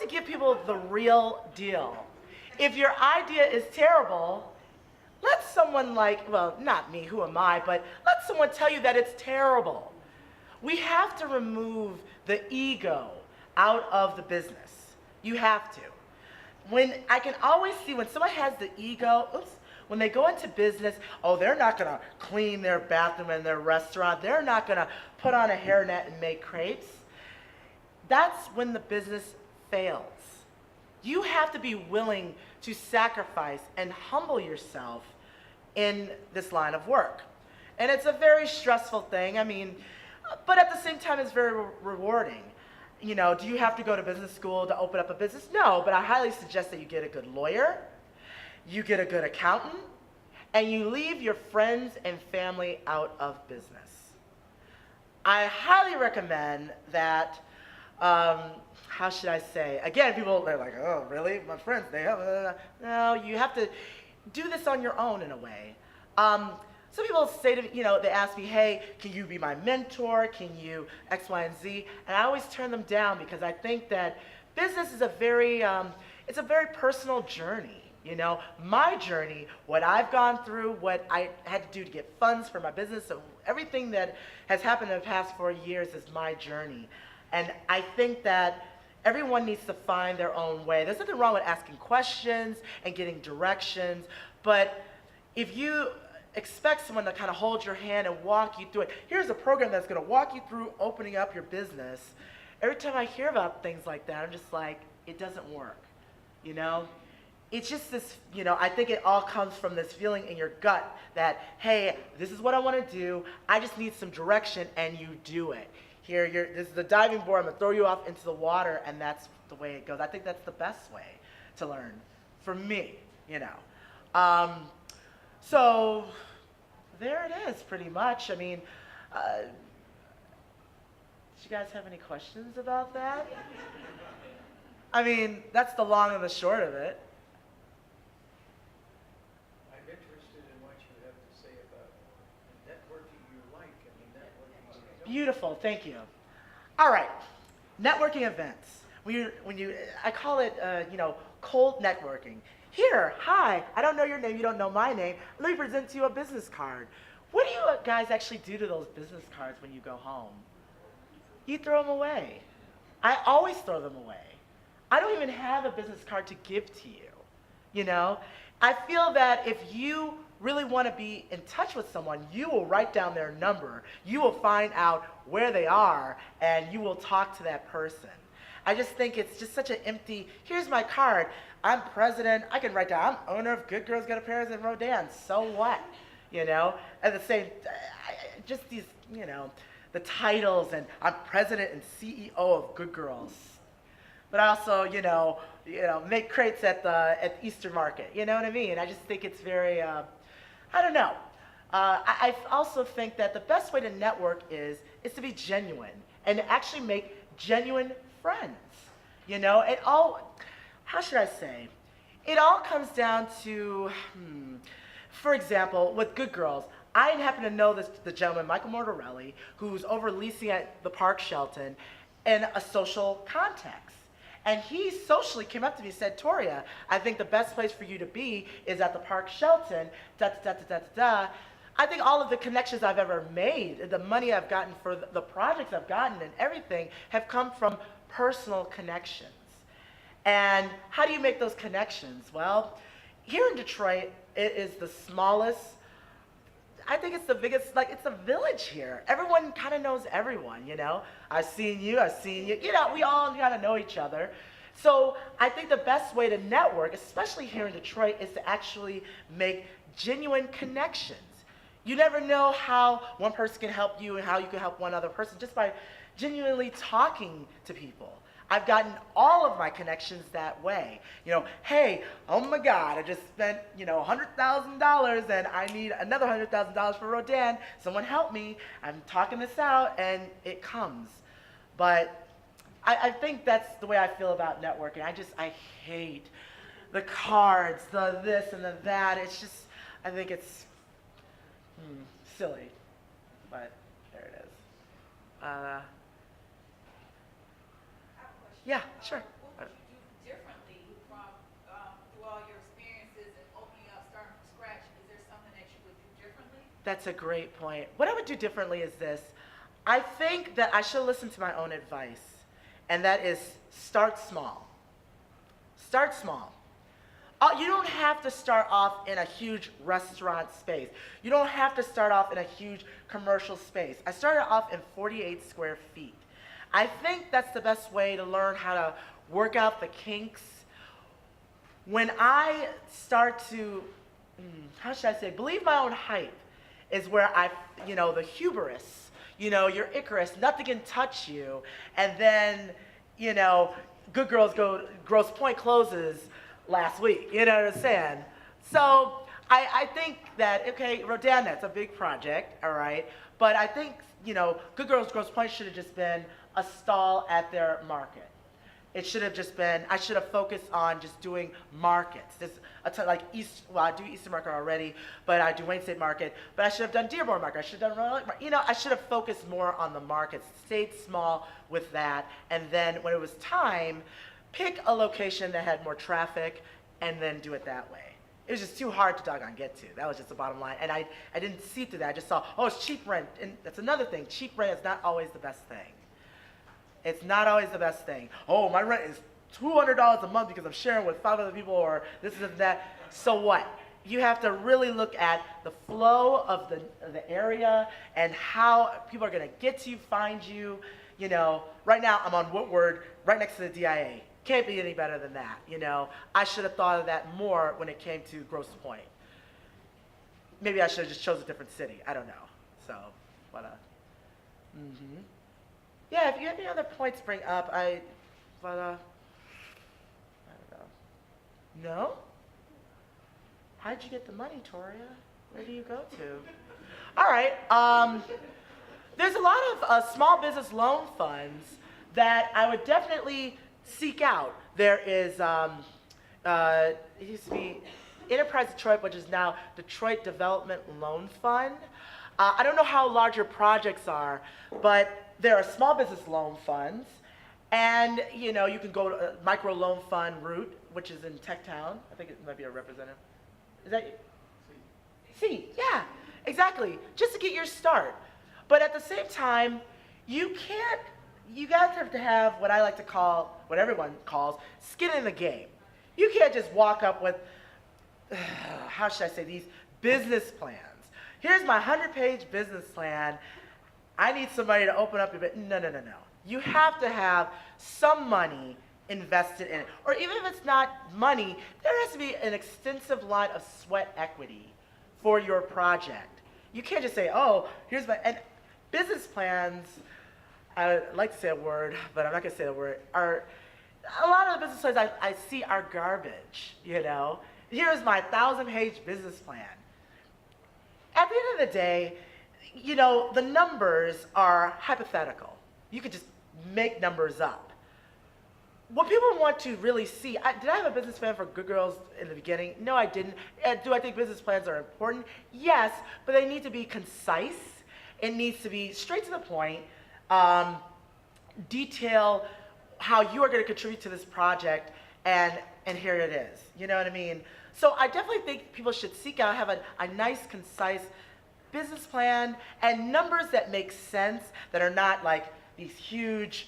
to give people the real deal. If your idea is terrible, let someone well, not me, who am I, but let someone tell you that it's terrible. We have to remove the ego out of the business. You have to. I can always see when someone has the ego, when they go into business, oh, they're not gonna clean their bathroom in their restaurant, they're not gonna put on a hairnet and make crepes. That's when the business fails. You have to be willing to sacrifice and humble yourself in this line of work. And it's a very stressful thing, but at the same time, it's very rewarding. You know, do you have to go to business school to open up a business? No, but I highly suggest that you get a good lawyer, you get a good accountant, and you leave your friends and family out of business. I highly recommend that, how should I say? Again, people, they're like, oh, really? My friends, they have, no, you have to do this on your own in a way. Some people say to me, they ask me, hey, can you be my mentor? Can you X, Y, and Z? And I always turn them down because I think that business is it's a very personal journey. My journey, what I've gone through, what I had to do to get funds for my business, so everything that has happened in the past 4 years is my journey. And I think that everyone needs to find their own way. There's nothing wrong with asking questions and getting directions, but if you expect someone to kind of hold your hand and walk you through it, here's a program that's going to walk you through opening up your business. Every time I hear about things like that, I'm just like, it doesn't work, It's just this, I think it all comes from this feeling in your gut that, hey, this is what I want to do, I just need some direction, and you do it. Here, this is the diving board, I'm going to throw you off into the water, and that's the way it goes. I think that's the best way to learn, for me, So, there it is, pretty much. Do you guys have any questions about that? That's the long and the short of it. I'm interested in what you have to say about networking you like. Networking you don't. Beautiful, thank you. All right, networking events. I call it, cold networking. Here, hi, I don't know your name, you don't know my name. Let me present to you a business card. What do you guys actually do to those business cards when you go home? You throw them away. I always throw them away. I don't even have a business card to give to you, I feel that if you really want to be in touch with someone, you will write down their number, you will find out where they are, and you will talk to that person. I just think it's just such an empty, here's my card, I'm president, I can write down, I'm owner of Good Girls Get a Paris and Rodin, so what? At the same, just these, the titles, and I'm president and CEO of Good Girls. But I also, make crates at Easter market, you know what I mean? I just think it's very, I don't know. I also think that the best way to network is to be genuine and to actually make genuine friends. It all, how should I say? It all comes down to, for example, with Good Girls, I happen to know the gentleman, Michael Mortarelli, who's over leasing at the Park Shelton in a social context. And he socially came up to me and said, Toria, I think the best place for you to be is at the Park Shelton, I think all of the connections I've ever made, the money I've gotten for the projects I've gotten and everything have come from personal connections. And how do you make those connections? Well, here in Detroit, it is the smallest, I think it's the biggest, it's a village here. Everyone kind of knows everyone, I've seen you, we all kind of know each other. So I think the best way to network, especially here in Detroit, is to actually make genuine connections. You never know how one person can help you and how you can help one other person just by genuinely talking to people. I've gotten all of my connections that way. Hey, oh my God, I just spent, $100,000 and I need another $100,000 for Rodin. Someone help me. I'm talking this out, and it comes. But I think that's the way I feel about networking. I hate the cards, the this and the that. It's just, I think it's silly. But there it is. Yeah, sure. What would you do That's a great point. What I would do differently is this. I think that I should listen to my own advice, and that is start small. Start small. You don't have to start off in a huge restaurant space. You don't have to start off in a huge commercial space. I started off in 48 square feet. I think that's the best way to learn how to work out the kinks. When I start to, how should I say, believe my own hype is where the hubris, your Icarus, nothing can touch you, and then, Good Girls Go, Grosse Pointe closes last week, you know what I'm saying? So I think that, okay, Rodin, that's a big project, all right, but I think, Good Girls Grosse Pointe should have just been a stall at their market. It should have just been, I should have focused on just doing markets. There's like I do Eastern Market already, but I do Wayne State Market, but I should have done Dearborn Market. I should have done, I should have focused more on the markets, stayed small with that, and then when it was time, pick a location that had more traffic and then do it that way. It was just too hard to doggone get to. That was just the bottom line. And I didn't see through that. I just saw, oh, it's cheap rent. And that's another thing. Cheap rent is not always the best thing. It's not always the best thing. Oh, my rent is $200 a month because I'm sharing with 5 other people, or this and that. So what? You have to really look at the flow of the area and how people are going to get to you, find you. Right now I'm on Woodward, right next to the DIA. Can't be any better than that. I should have thought of that more when it came to Grosse Pointe. Maybe I should have just chose a different city. I don't know. So, but yeah, if you have any other points to bring up, I don't know. No? How'd you get the money, Toria? Where do you go to? All right. There's a lot of small business loan funds that I would definitely seek out. There is, it used to be Enterprise Detroit, which is now Detroit Development Loan Fund. I don't know how large your projects are, but there are small business loan funds, and you can go to a micro loan fund route, which is in Techtown. I think it might be a representative. Is that you? C, yeah, exactly. Just to get your start. But at the same time, you guys have to have what I like to call, what everyone calls, skin in the game. You can't just walk up with, how should I say, these business plans. Here's my 100-page business plan. I need somebody to open up your bit. No. You have to have some money invested in it. Or even if it's not money, there has to be an extensive line of sweat equity for your project. You can't just say, oh, here's my, and business plans, I like to say a word, but I'm not going to say the word, are, a lot of the business plans I see are garbage, Here's my 1,000-page business plan. At the end of the day, the numbers are hypothetical. You could just make numbers up. What people want to really see, did I have a business plan for Good Girls in the beginning? No, I didn't. Do I think business plans are important? Yes, but they need to be concise. It needs to be straight to the point, detail how you are going to contribute to this project, and here it is. You know what I mean? So I definitely think people should seek out, have a nice, concise business plan and numbers that make sense, that are not like these huge,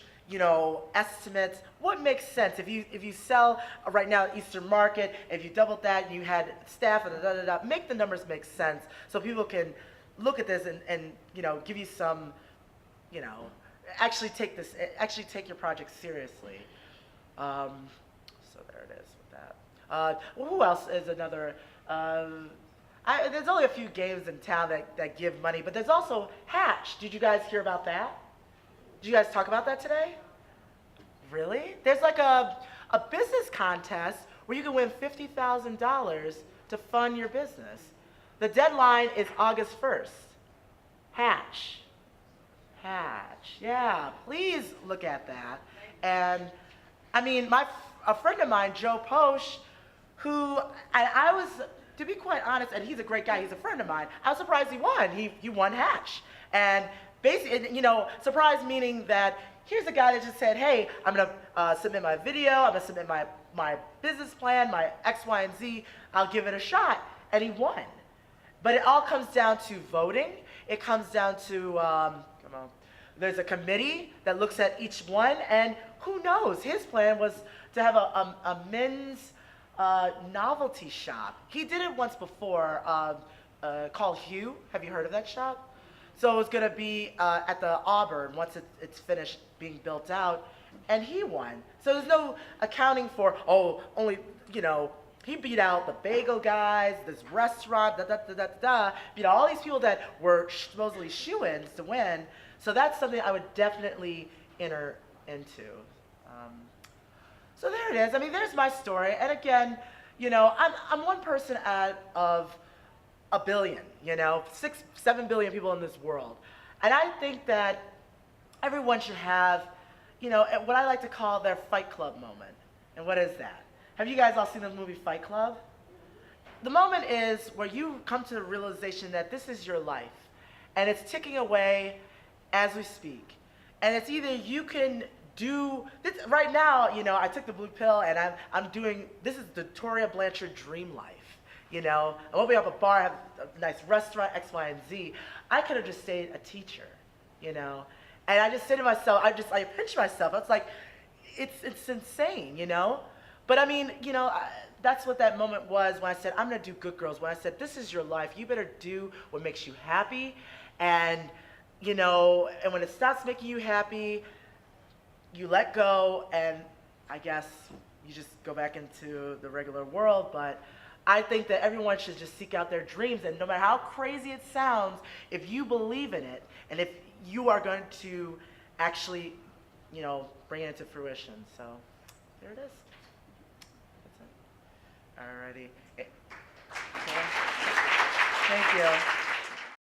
estimates. What makes sense? If you sell right now at Eastern Market, if you doubled that and you had staff and make the numbers make sense so people can look at this and give you some, actually take your project seriously. So there it is with that. Who else is another? There's only a few games in town that give money, but there's also Hatch. Did you guys hear about that? Did you guys talk about that today? Really? There's like a business contest where you can win $50,000 to fund your business. The deadline is August 1st. Hatch. Yeah, please look at that. And I mean, a friend of mine, Joe Posh, who, and I was, to be quite honest, and he's a great guy, he's a friend of mine, I was surprised he won. He won Hatch. And basically, surprised meaning that here's a guy that just said, hey, I'm going to submit my video, I'm going to submit my business plan, my X, Y, and Z, I'll give it a shot. And he won. But it all comes down to voting. It comes down to, come on, there's a committee that looks at each one, and who knows? His plan was to have a men's novelty shop. He did it once before, called Hue. Have you heard of that shop? So it's going to be at the Auburn once it's finished being built out, and he won. So there's no accounting for, oh, only, you know, he beat out the bagel guys, this restaurant, beat out all these people that were supposedly shoo-ins to win. So that's something I would definitely enter into. So there it is. I mean, there's my story. And again, you know, I'm one person out of a billion, you know, 6, 7 billion people in this world. And I think that everyone should have, you know, what I like to call their Fight Club moment. And what is that? Have you guys all seen the movie Fight Club? The moment is where you come to the realization that this is your life, and it's ticking away as we speak. And it's either you can do this, right now, you know, I took the blue pill, and I'm doing, this is the Toria Blanchard dream life. You know, I'm opening up a bar, have a nice restaurant, X, Y, and Z. I could have just stayed a teacher, you know. And I just said to myself, I pinched myself. I was like, it's insane, you know. But I mean, you know, that's what that moment was when I said, I'm going to do Good Girls. When I said, this is your life. You better do what makes you happy. And, you know, and when it stops making you happy, you let go. And I guess you just go back into the regular world. But I think that everyone should just seek out their dreams. And no matter how crazy it sounds, if you believe in it, and if you are going to actually, you know, bring it into fruition. So there it is. Alrighty. Thank you.